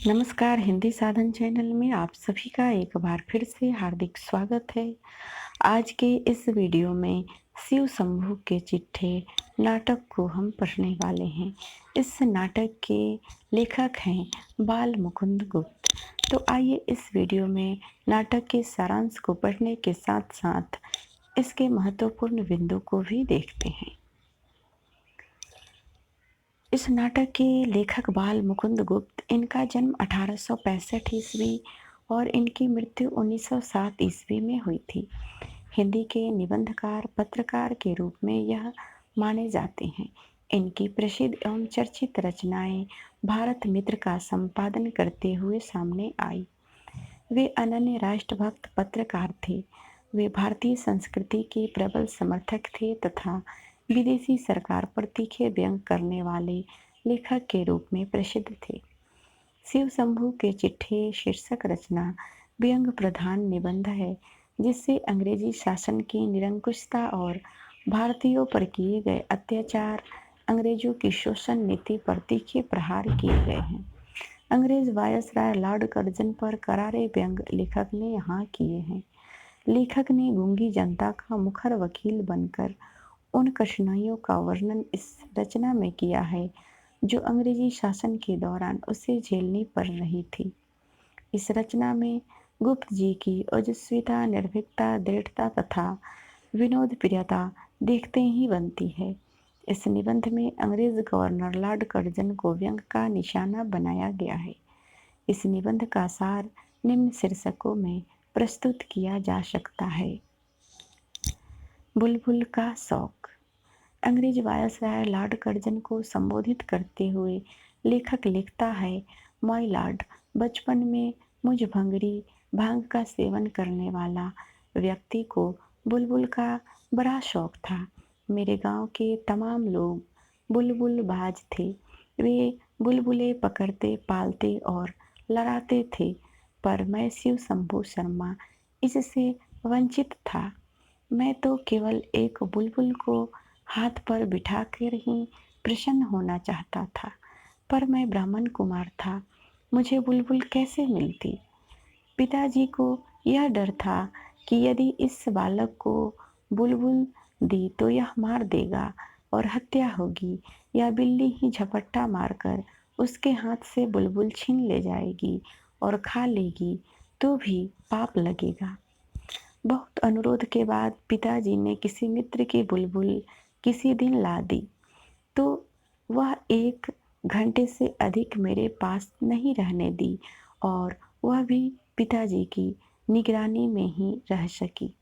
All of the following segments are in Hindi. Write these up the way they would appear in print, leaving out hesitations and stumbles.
नमस्कार, हिंदी साधन चैनल में आप सभी का एक बार फिर से हार्दिक स्वागत है। आज के इस वीडियो में शिव शंभू के चिट्ठे नाटक को हम पढ़ने वाले हैं। इस नाटक के लेखक हैं बाल मुकुंद गुप्त। तो आइए इस वीडियो में नाटक के सारांश को पढ़ने के साथ-साथ इसके महत्वपूर्ण बिंदु को भी देखते हैं। इस नाटक के लेखक बाल मुकुंद गुप्त, इनका जन्म 1865 ईस्वी और इनकी मृत्यु 1907 ईस्वी में हुई थी। हिंदी के निबंधकार, पत्रकार के रूप में यह माने जाते हैं। इनकी प्रसिद्ध एवं चर्चित रचनाएं भारत मित्र का संपादन करते हुए सामने आई। वे अनन्य राष्ट्रभक्त पत्रकार थे। वे भारतीय संस्कृति के प्रबल समर्थक थे तथा विदेशी सरकार पर तीखे व्यंग करने वाले लेखक के रूप में प्रसिद्ध थे। शिव शंभू के चिट्ठे शीर्षक रचना व्यंग प्रधान निबंध है, जिससे अंग्रेजी शासन की निरंकुशता और भारतीयों पर किए गए अत्याचार, अंग्रेजों की शोषण नीति पर तीखे प्रहार किए गए हैं। अंग्रेज वायसराय लॉर्ड कर्जन पर करारे व्यंग लेखक ने यहाँ किए हैं। लेखक ने गूंगी जनता का मुखर वकील बनकर उन कठिनाइयों का वर्णन इस रचना में किया है जो अंग्रेजी शासन के दौरान उसे झेलनी पड़ रही थी। इस रचना में गुप्त जी की ओजस्विता, निर्भीकता, दृढ़ता तथा विनोद प्रियता देखते ही बनती है। इस निबंध में अंग्रेज गवर्नर लॉर्ड कर्जन को व्यंग का निशाना बनाया गया है। इस निबंध का सार निम्न शीर्षकों में प्रस्तुत किया जा सकता है। बुलबुल का शौक। अंग्रेज वायसराय लॉर्ड कर्जन को संबोधित करते हुए लेखक लिखता है, माय लॉर्ड, बचपन में मुझ भंगरी भांग का सेवन करने वाला व्यक्ति को बुलबुल का बड़ा शौक था। मेरे गांव के तमाम लोग बुलबुल बाज थे। वे बुलबुलें पकड़ते, पालते और लड़ाते थे, पर मैं शिव शंभू शर्मा इससे वंचित था। मैं तो केवल एक बुलबुल को हाथ पर बिठाकर ही प्रसन्न होना चाहता था, पर मैं ब्राह्मण कुमार था, मुझे बुलबुल कैसे मिलती? पिताजी को यह डर था कि यदि इस बालक को बुलबुल दी तो यह मार देगा और हत्या होगी, या बिल्ली ही झपट्टा मारकर उसके हाथ से बुलबुल छीन ले जाएगी और खा लेगी तो भी पाप लगेगा। बहुत अनुरोध के बाद पिताजी ने किसी मित्र की बुलबुल किसी दिन ला दी, तो वह 1 घंटे से अधिक मेरे पास नहीं रहने दी और वह भी पिताजी की निगरानी में ही रह सकी।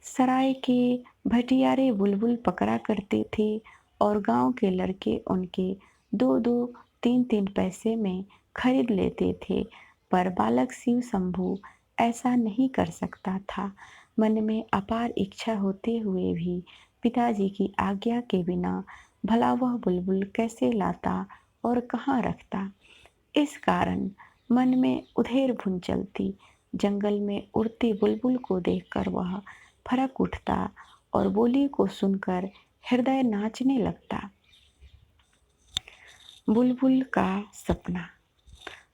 सराय के भटियारे बुलबुल पकड़ा करते थे और गांव के लड़के उनके 2-2, 3-3 पैसे में खरीद लेते थे, पर बालक शिव शंभू ऐसा नहीं कर सकता था। मन में अपार इच्छा होते हुए भी पिताजी की आज्ञा के बिना भला वह बुलबुल कैसे लाता और कहाँ रखता। इस कारण मन में उधेर भुन चलती। जंगल में उड़ती बुलबुल को देखकर वह फरक उठता और बोली को सुनकर हृदय नाचने लगता। बुलबुल का सपना।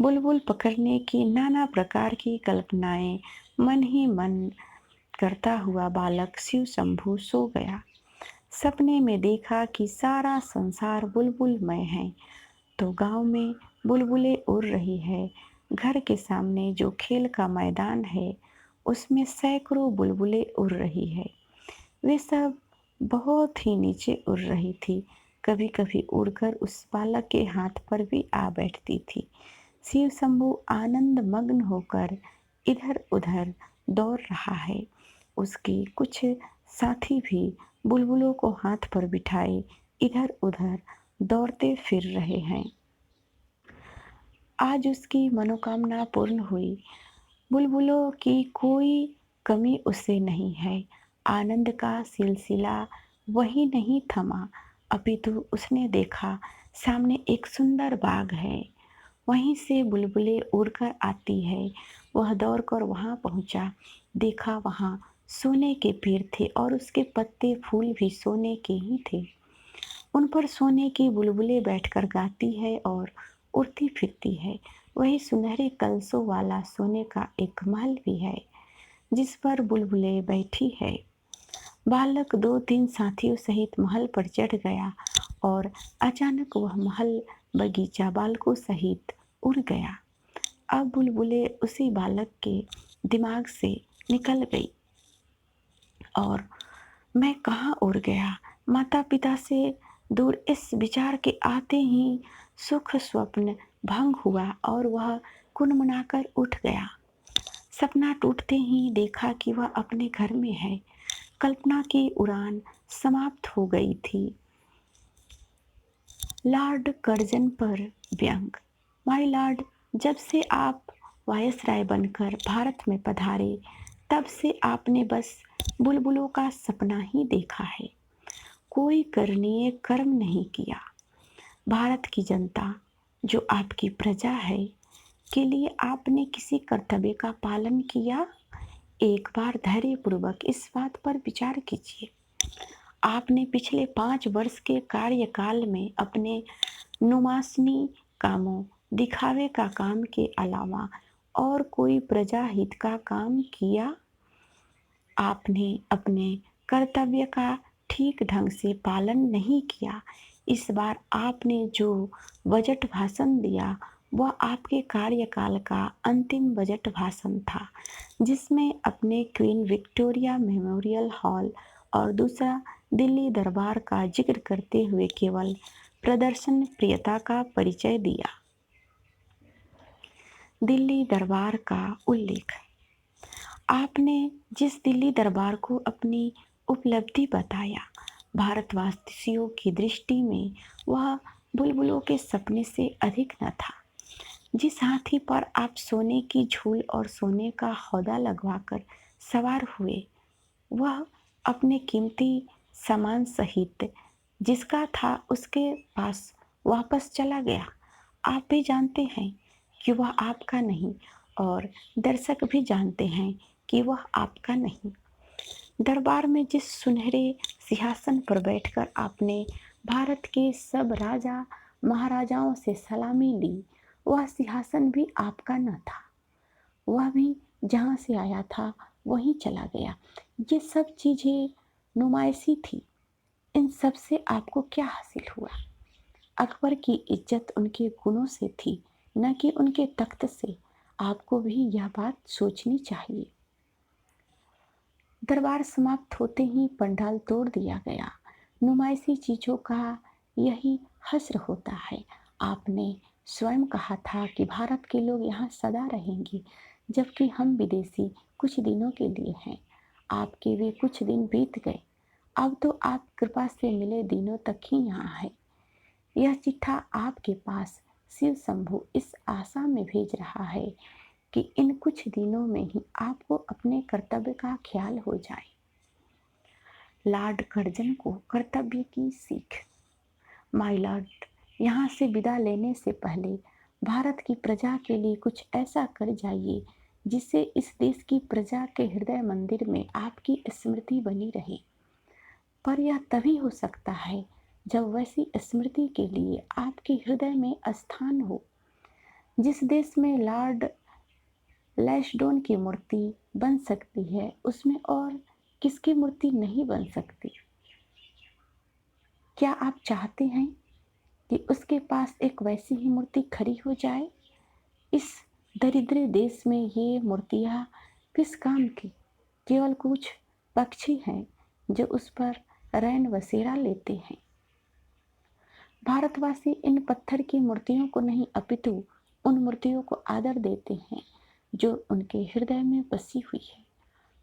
बुलबुल पकड़ने की नाना प्रकार की कल्पनाएं मन ही मन करता हुआ बालक शिव शंभू सो गया। सपने में देखा कि सारा संसार बुलबुलमय है, तो गांव में बुलबुलें उड़ रही है। घर के सामने जो खेल का मैदान है, उसमें सैकड़ों बुलबुलें उड़ रही है। वे सब बहुत ही नीचे उड़ रही थी। कभी कभी उड़कर उस बालक के हाथ पर भी आ बैठती थी। शिव शंभू आनंद मग्न होकर इधर उधर दौड़ रहा है। उसके कुछ साथी भी बुलबुलों को हाथ पर बिठाए इधर उधर दौड़ते फिर रहे हैं। आज उसकी मनोकामना पूर्ण हुई। बुलबुलों की कोई कमी उसे नहीं है। आनंद का सिलसिला वही नहीं थमा, अपितु उसने देखा सामने एक सुंदर बाग है। वहीं से बुलबुलें उड़कर आती है। वह दौड़कर वहां पहुंचा। देखा वहां सोने के पेड़ थे और उसके पत्ते फूल भी सोने के ही थे। उन पर सोने की बुलबुलें बैठकर गाती है और उड़ती फिरती है। वही सुनहरे कलशों वाला सोने का एक महल भी है, जिस पर बुलबुलें बैठी है। बालक 2-3 साथियों सहित महल पर चढ़ गया और अचानक वह महल बगीचा बालकों सहित उड़ गया। अब बुलबुलें उसी बालक के दिमाग से निकल गई और मैं कहाँ उड़ गया, माता पिता से दूर, इस विचार के आते ही सुख स्वप्न भंग हुआ और वह कुनमुनाकर उठ गया। सपना टूटते ही देखा कि वह अपने घर में है। कल्पना की उड़ान समाप्त हो गई थी। लॉर्ड कर्जन पर व्यंग। माय लॉर्ड, जब से आप वायसराय बनकर भारत में पधारे, तब से आपने बस बुलबुलों का सपना ही देखा है, कोई करणीय कर्म नहीं किया। भारत की जनता, जो आपकी प्रजा है, के लिए आपने किसी कर्तव्य का पालन किया? एक बार धैर्यपूर्वक इस बात पर विचार कीजिए। आपने पिछले 5 वर्ष के कार्यकाल में अपने नुमासनी कामों, दिखावे का काम के अलावा और कोई प्रजा हित का काम किया? आपने अपने कर्तव्य का ठीक ढंग से पालन नहीं किया। इस बार आपने जो बजट भाषण दिया, वह आपके कार्यकाल का अंतिम बजट भाषण था, जिसमें अपने क्वीन विक्टोरिया मेमोरियल हॉल और दूसरा दिल्ली दरबार का जिक्र करते हुए केवल प्रदर्शन प्रियता का परिचय दिया। दिल्ली दरबार का उल्लेख। आपने जिस दिल्ली दरबार को अपनी उपलब्धि बताया, भारतवासियों की दृष्टि में वह बुलबुलों के सपने से अधिक न था। जिस हाथी पर आप सोने की झूल और सोने का हौदा लगवाकर सवार हुए, वह अपने कीमती सामान सहित जिसका था उसके पास वापस चला गया। आप भी जानते हैं कि वह आपका नहीं और दर्शक भी जानते हैं कि वह आपका नहीं। दरबार में जिस सुनहरे सिंहासन पर बैठकर आपने भारत के सब राजा महाराजाओं से सलामी ली, वह सिंहासन भी आपका न था। वह भी जहाँ से आया था वहीं चला गया। ये सब चीज़ें नुमाइशी थी। इन सब से आपको क्या हासिल हुआ? अकबर की इज्जत उनके गुणों से थी, न कि उनके तख्त से। आपको भी यह बात सोचनी चाहिए। दरबार समाप्त होते ही पंडाल तोड़ दिया गया। नुमाइशी चीज़ों का यही हश्र होता है। आपने स्वयं कहा था कि भारत के लोग यहाँ सदा रहेंगे, जबकि हम विदेशी कुछ दिनों के लिए हैं। आपके वे कुछ दिन बीत गए। अब तो आप कृपा से मिले दिनों तक ही यहाँ है। यह चिट्ठा आपके पास शिव शंभु इस आशा में भेज रहा है कि इन कुछ दिनों में ही आपको अपने कर्तव्य का ख्याल हो जाए। लॉर्ड कर्जन को कर्तव्य की सीख। माय लॉर्ड, यहाँ से विदा लेने से पहले भारत की प्रजा के लिए कुछ ऐसा कर जाइए जिससे इस देश की प्रजा के हृदय मंदिर में आपकी स्मृति बनी रहे। पर यह तभी हो सकता है जब वैसी स्मृति के लिए आपके हृदय में स्थान हो। जिस देश में लॉर्ड लैशडोन की मूर्ति बन सकती है, उसमें और किसकी मूर्ति नहीं बन सकती? क्या आप चाहते हैं कि उसके पास एक वैसी ही मूर्ति खड़ी हो जाए? इस दरिद्र देश में ये मूर्तियाँ किस काम की? केवल कुछ पक्षी हैं जो उस पर रैन बसेरा लेते हैं। भारतवासी इन पत्थर की मूर्तियों को नहीं, अपितु उन मूर्तियों को आदर देते हैं जो उनके हृदय में बसी हुई है।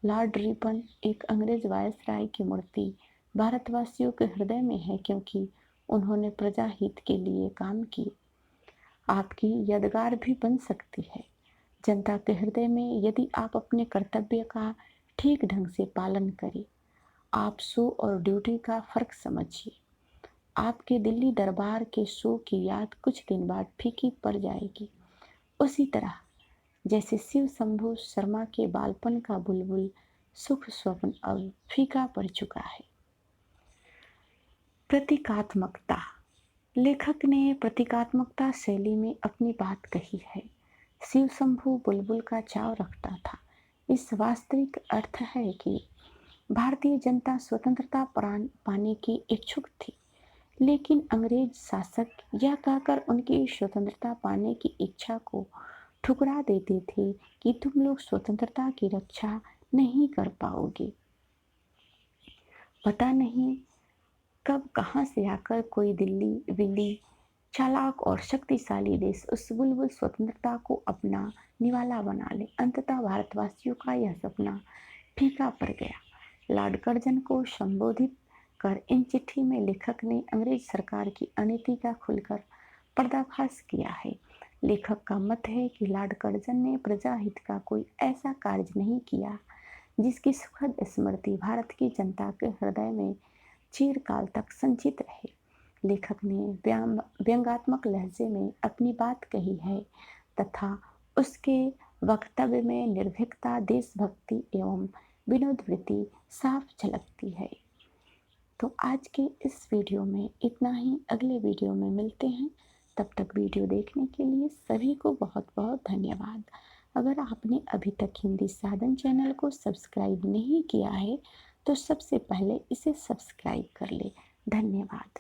लॉर्ड रिपन, एक अंग्रेज वायसराय की मूर्ति भारतवासियों के हृदय में है, क्योंकि उन्होंने प्रजा हित के लिए काम किए। आपकी यादगार भी बन सकती है। जनता के हृदय में यदि आप अपने कर्तव्य का ठीक ढंग से पालन करें। आप शो और ड्यूटी का फर्क समझिए। आपके दिल्ली दरबार के शो की याद कुछ दिन बाद फीकी पड़ जाएगी, उसी तरह जैसे शिव शंभु शर्मा के बालपन का बुलबुल सुख स्वप्न अब फीका पड़ चुका है। प्रतीकात्मकता। लेखक ने प्रतीकात्मकता शैली में अपनी बात कही है। शिव शंभू बुलबुल का चाव रखता था। इस वास्तविक अर्थ है कि भारतीय जनता स्वतंत्रता पाने की इच्छुक थी, लेकिन अंग्रेज शासक यह कहकर उनकी स्वतंत्रता पाने की इच्छा को ठुकरा देते थे कि तुम लोग स्वतंत्रता की रक्षा नहीं कर पाओगे। पता नहीं कब कहाँ से आकर कोई दिल्ली विल्ली चालाक और शक्तिशाली देश उस बुलबुल स्वतंत्रता को अपना निवाला बना ले। अंततः भारतवासियों का यह सपना फीका पड़ गया। लॉर्ड कर्जन को संबोधित कर इन चिट्ठी में लेखक ने अंग्रेज सरकार की अनीति का खुलकर पर्दाफाश किया है। लेखक का मत है कि लॉर्ड कर्जन ने प्रजाहित का कोई ऐसा कार्य नहीं किया जिसकी सुखद स्मृति भारत की जनता के हृदय में चिरकाल तक संचित रहे। लेखक ने व्यंग्यात्मक लहजे में अपनी बात कही है तथा उसके वक्तव्य में निर्भीकता, देशभक्ति एवं विनोद वृत्ति साफ झलकती है। तो आज के इस वीडियो में इतना ही। अगले वीडियो में मिलते हैं। तब तक वीडियो देखने के लिए सभी को बहुत बहुत धन्यवाद। अगर आपने अभी तक हिंदी साधन चैनल को सब्सक्राइब नहीं किया है तो सबसे पहले इसे सब्सक्राइब कर ले। धन्यवाद।